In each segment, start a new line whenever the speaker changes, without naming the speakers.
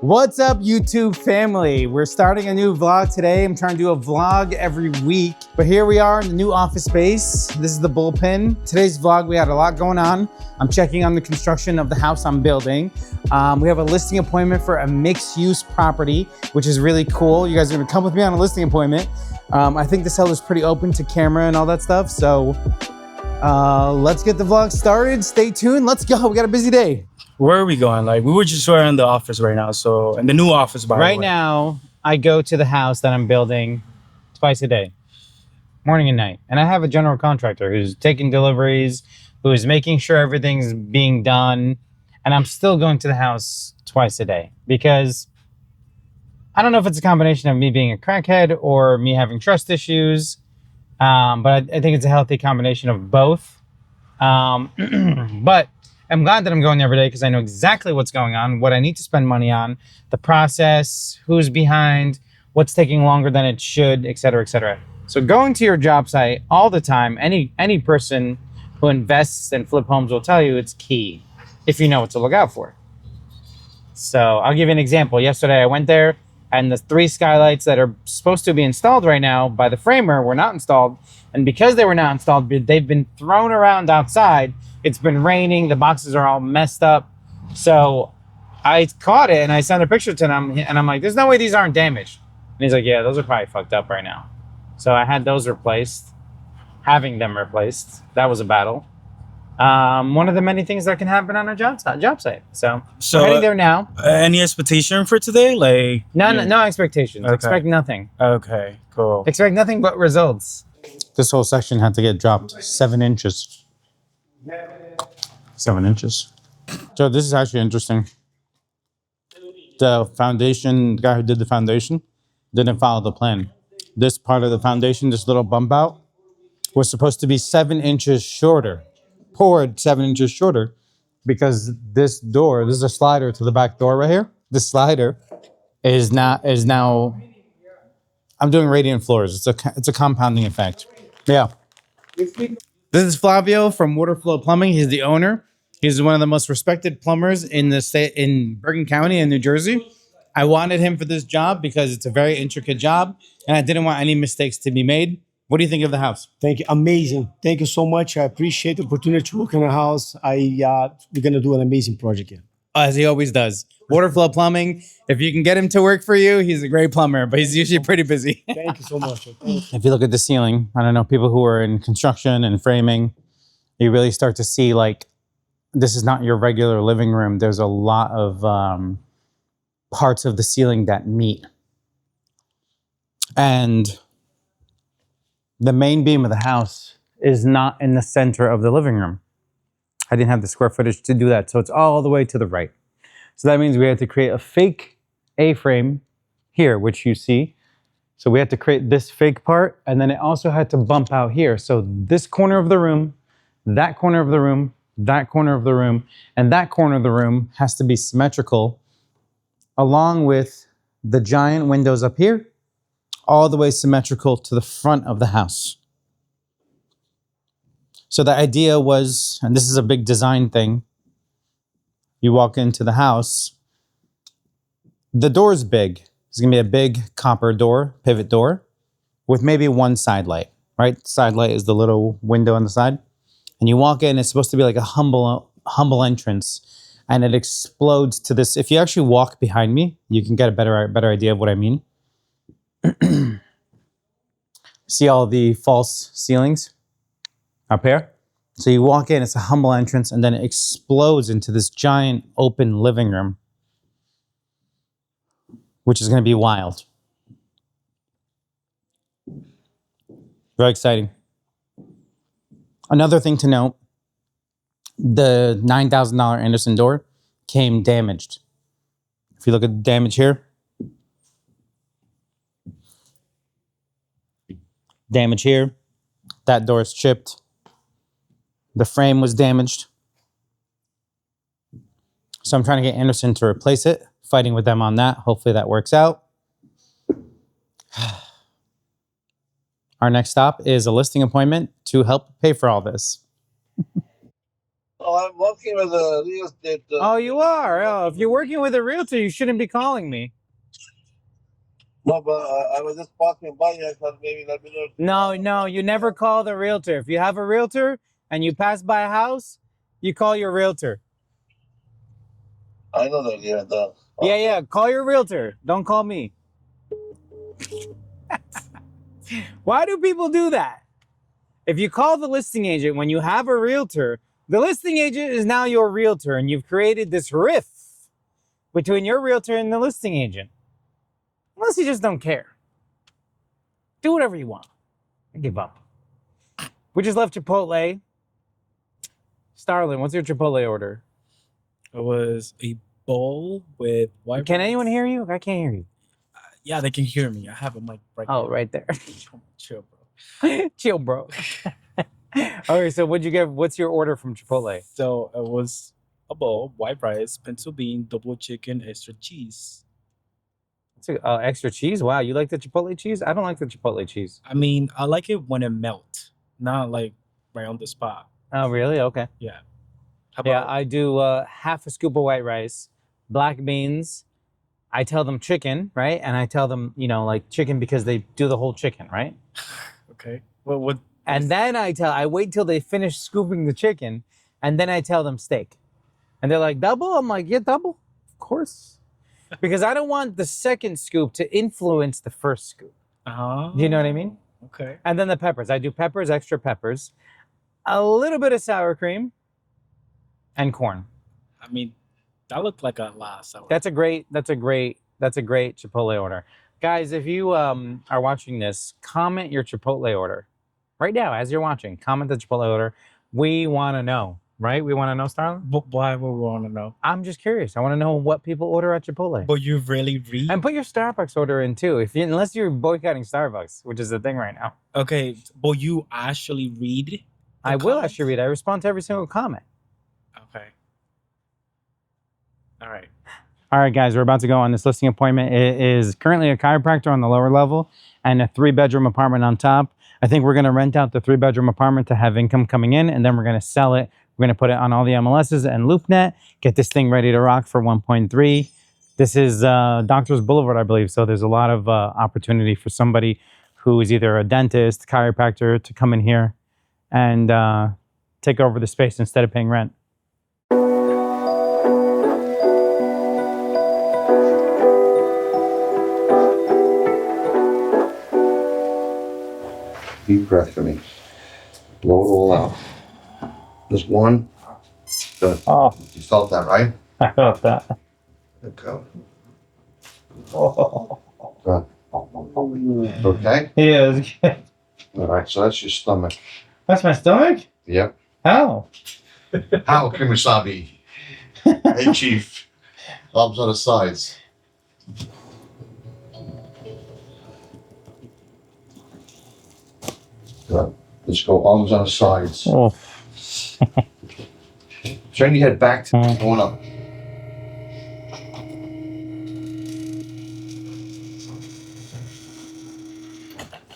What's up, YouTube family? We're starting a new vlog today. I'm trying to do a vlog every week, but here we are in the new office space. This is the bullpen. Today's vlog, we had a lot going on. I'm checking on the construction of the house I'm building. We have a listing appointment for a mixed-use property, which is really cool. You guys are gonna come with me on a listing appointment. I think the seller's pretty open to camera and all that stuff, so let's get the vlog started. Stay tuned, let's go. We got a busy day.
Where are we going? Like, we were just in the office right now. So, in the new office, by the way.
Right now, I go to the house that I'm building twice a day, morning and night. And I have a general contractor who's taking deliveries, who's making sure everything's being done. And I'm still going to the house twice a day because I don't know if it's a combination of me being a crackhead or me having trust issues. But I think it's a healthy combination of both. But I'm glad that I'm going every day because I know exactly what's going on, what I need to spend money on, the process, who's behind, what's taking longer than it should, et cetera, et cetera. So going to your job site all the time, any person who invests in flip homes will tell you it's key if you know what to look out for. So I'll give you an example. Yesterday I went there and the 3 skylights that are supposed to be installed right now by the framer were not installed. And because they were not installed, they've been thrown around outside. It's been raining, the boxes are all messed up. So I caught it and I sent a picture to him and I'm like, there's no way these aren't damaged. And he's like, yeah, those are probably fucked up right now. So I had those replaced, having them replaced. That was a battle. One of the many things that can happen on a job site. So we're heading there now.
Any expectation for today? Like
no expectations. Okay. Expect nothing.
Okay, cool.
Expect nothing but results. This whole section had to get dropped 7 inches. 7 inches. So this is actually interesting. The foundation, the guy who did the foundation, didn't follow the plan. This part of the foundation, this little bump out, was supposed to be 7 inches shorter. Poured 7 inches shorter because this door, this is a slider to the back door right here. This slider is now. I'm doing radiant floors. It's a compounding effect. Yeah. This is Flavio from Waterflow Plumbing. He's the owner. He's one of the most respected plumbers in the state, in Bergen County in New Jersey. I wanted him for this job because it's a very intricate job and I didn't want any mistakes to be made. What do you think of the house?
Thank you. Amazing. Thank you so much. I appreciate the opportunity to work in a house. We're going to do an amazing project here.
As he always does. Waterflow Plumbing. If you can get him to work for you, he's a great plumber, but he's usually pretty busy.
Thank you so much.
If you look at the ceiling, I don't know, people who are in construction and framing, you really start to see like, this is not your regular living room. There's a lot of parts of the ceiling that meet. And the main beam of the house is not in the center of the living room. I didn't have the square footage to do that, so it's all the way to the right. So that means we had to create a fake A-frame here, which you see. So we had to create this fake part, and then it also had to bump out here. So this corner of the room, that corner of the room, that corner of the room, and that corner of the room has to be symmetrical, along with the giant windows up here, all the way symmetrical to the front of the house. So the idea was, and this is a big design thing, you walk into the house, the door is big. It's gonna be a big copper door, pivot door, with maybe one side light, right? Side light is the little window on the side. And you walk in, it's supposed to be like a humble entrance, and it explodes to this. If you actually walk behind me, you can get a better idea of what I mean. See all the false ceilings up here? So you walk in, it's a humble entrance, and then it explodes into this giant open living room, which is going to be wild. Very exciting. Another thing to note, the $9,000 Anderson door came damaged. If you look at the damage here, damage here, that door is chipped. The frame was damaged. So I'm trying to get Anderson to replace it, fighting with them on that. Hopefully that works out. Our next stop is a listing appointment to help pay for all this.
Oh, I'm working with a real estate.
Oh, you are. Oh, if you're working with a realtor, you shouldn't be calling me.
No, but I was just passing by. I thought maybe let me know.
No, you never call the realtor. If you have a realtor and you pass by a house, you call your realtor.
I know that. Yeah,
Yeah, call your realtor. Don't call me. Why do people do that? If you call the listing agent when you have a realtor, the listing agent is now your realtor, and you've created this rift between your realtor and the listing agent. Unless you just don't care. Do whatever you want. I give up. We just left Chipotle. Starlin, what's your Chipotle order?
It was a bowl with white.
Can
rice.
anyone hear you? I can't hear you.
Yeah, they can hear me. I have a mic right
Oh,
there.
right there.
Chill, bro.
Chill, bro. Okay, so what'd you get? What's your order from Chipotle?
So it was a bowl, white rice, pencil bean, double chicken, extra cheese.
Extra cheese? Wow, you like the Chipotle cheese? I don't like the Chipotle cheese.
I mean, I like it when it melts, not like right on the spot.
Oh, really? Okay.
Yeah. How
Yeah,
about
I do half a scoop of white rice, black beans. I tell them chicken, right? And I tell them, like chicken because they do the whole chicken, right?
okay. Well, what?
And then I wait till they finish scooping the chicken, and then I tell them steak. And they're like, double? I'm like, yeah, double. Of course. Because I don't want the second scoop to influence the first scoop. Do you know what I mean?
Okay.
And then the peppers. I do peppers, extra peppers, a little bit of sour cream, and corn.
I mean, that looked like a lot. So
That's a great Chipotle order. Guys, if you are watching this, comment your Chipotle order. Right now, as you're watching, comment the Chipotle order. We want to know, right? We want to know, Starlin?
But why would we want to know?
I'm just curious. I want to know what people order at Chipotle.
But you really read?
And put your Starbucks order in too, unless you're boycotting Starbucks, which is the thing right now.
Okay, but you actually read?
I will actually read. I respond to every single comment.
Okay. All right.
All right, guys, we're about to go on this listing appointment. It is currently a chiropractor on the lower level and a 3-bedroom apartment on top. I think we're going to rent out the 3-bedroom apartment to have income coming in, and then we're going to sell it. We're going to put it on all the MLSs and LoopNet, get this thing ready to rock for 1.3. This is Doctors Boulevard, I believe, so there's a lot of opportunity for somebody who is either a dentist, chiropractor, to come in here and take over the space instead of paying rent.
Deep breath for me. Blow it all out. Just one. Good.
Oh,
You felt that, right?
I felt that.
Good go.
Oh.
Good. Okay?
Yeah, it was good.
All right, so that's your stomach.
That's my stomach?
Yep.
How?
How, Kimasabi? Hey, Chief. Arms on the sides. Good. Let's go arms on the sides.
Oh.
Turn your head back to going up.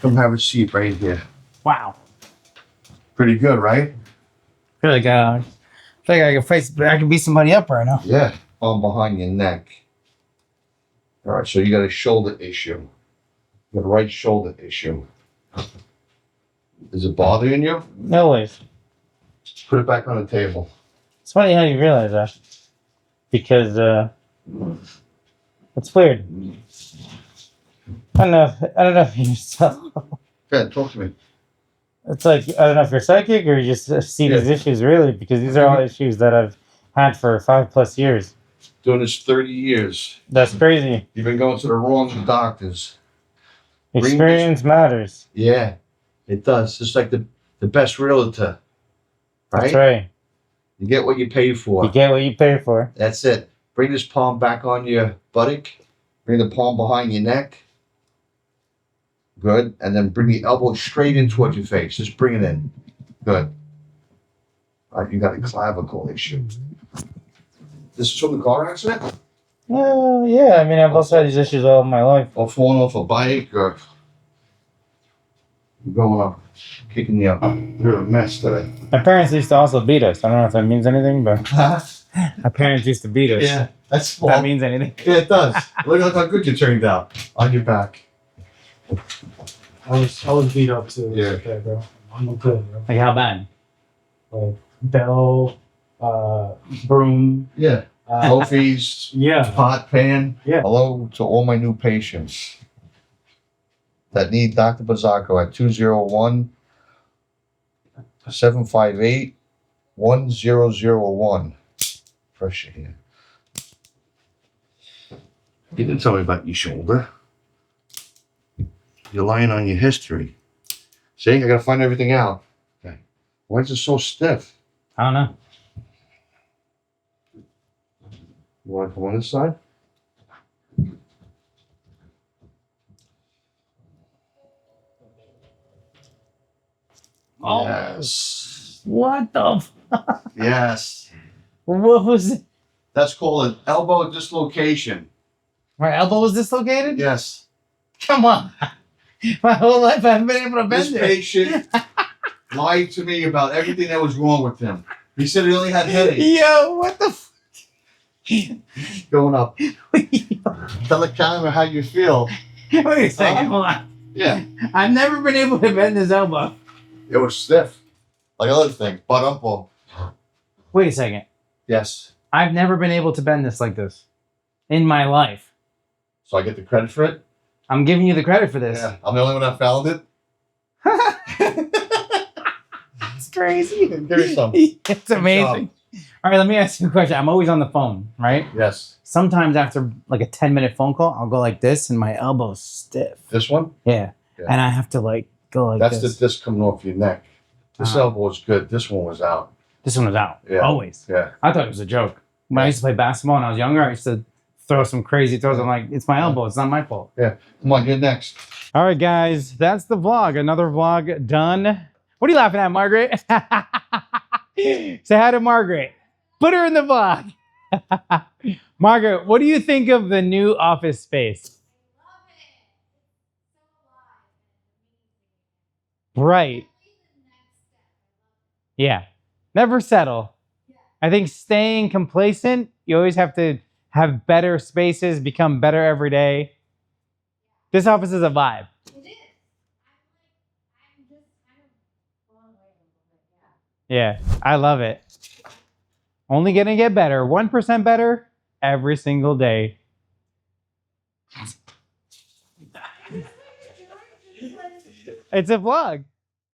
Come have a seat right here.
Wow.
Pretty good, right?
I feel like I can beat somebody up right now.
Yeah. Arm behind your neck. All right, so you got a shoulder issue. You got a right shoulder issue. Is it bothering you?
No ways.
Put it back on the table.
It's funny how you realize that. Because it's weird. I don't know if you yourself.
Go ahead, talk to me.
It's like, I don't know if you're psychic or you just see these issues really, because these are all issues that I've had for 5+ years.
Doing this 30 years.
That's crazy.
You've been going to the wrong doctors.
Experience matters.
Yeah, it does. Just like the best realtor. Right?
That's right.
You get what you pay for.
You get what you pay for.
That's it. Bring this palm back on your buttock. Bring the palm behind your neck. Good. And then bring the elbow straight in towards your face. Just bring it in. Good. All right, you got a clavicle issue. This is from the car accident?
Well, yeah. I mean, I've also had these issues all my life.
Or falling off a bike or... I'm going up, kicking you up. You're a mess today.
My parents used to also beat us. I don't know if that means anything, but my parents used to beat us.
Yeah, that's
If that means anything.
Yeah, it does. Look how good you turned out on your back.
I was beat up too.
Yeah.
Okay, bro. I'm good, bro.
Like how bad?
Like bell, broom.
Yeah. Trophies,
Yeah.
pot, pan.
Yeah.
Hello to all my new patients that need Dr. Bazzacco at 201-758-1001. Pressure here. You didn't tell me about your shoulder. You're lying on your history. See, I gotta find everything out. Okay. Why is it so stiff?
I don't know.
You want to come on this side?
Oh.
Yes.
What the?
Yes.
What was it?
That's called an elbow dislocation.
My elbow was dislocated?
Yes.
Come on. My whole life I haven't been able to
This
bend it.
patient lied to me about everything that was wrong with him. He said he only had headaches.
Yo, what the?
Going up. Tell the camera how you feel.
Wait a second, hold on.
Yeah.
I've never been able to bend this elbow.
It was stiff. Like other things. Butt up.
Wait a second.
Yes.
I've never been able to bend this like this in my life.
So I get the credit for it?
I'm giving you the credit for this.
Yeah. I'm the only one that found it.
It's crazy.
Give me some.
It's amazing. All right, let me ask you a question. I'm always on the phone, right?
Yes.
Sometimes after like a 10-minute phone call, I'll go like this and my elbow's stiff.
This one?
Yeah.
Yeah.
And I have to like go like
That's
this.
the disc coming off your neck. This
Ah.
elbow was good. This one was out.
This one was out.
Yeah.
Always.
Yeah.
I thought it was a joke. When I used to play basketball when I was younger, I used to throw some crazy throws. I'm like, it's my elbow. It's not my fault.
Come on, you're next.
All right, guys. That's the vlog. Another vlog done. What are you laughing at, Margaret? Say hi to Margaret. Put her in the vlog. Margaret, what do you think of the new office space? Right. Yeah. Never settle. I think staying complacent, you always have to have better spaces, become better every day. This office is a vibe.
It is. I'm just kind of blown away a little bit, yeah.
Yeah, I love it. Only gonna get better. 1% better every single day. It's a vlog.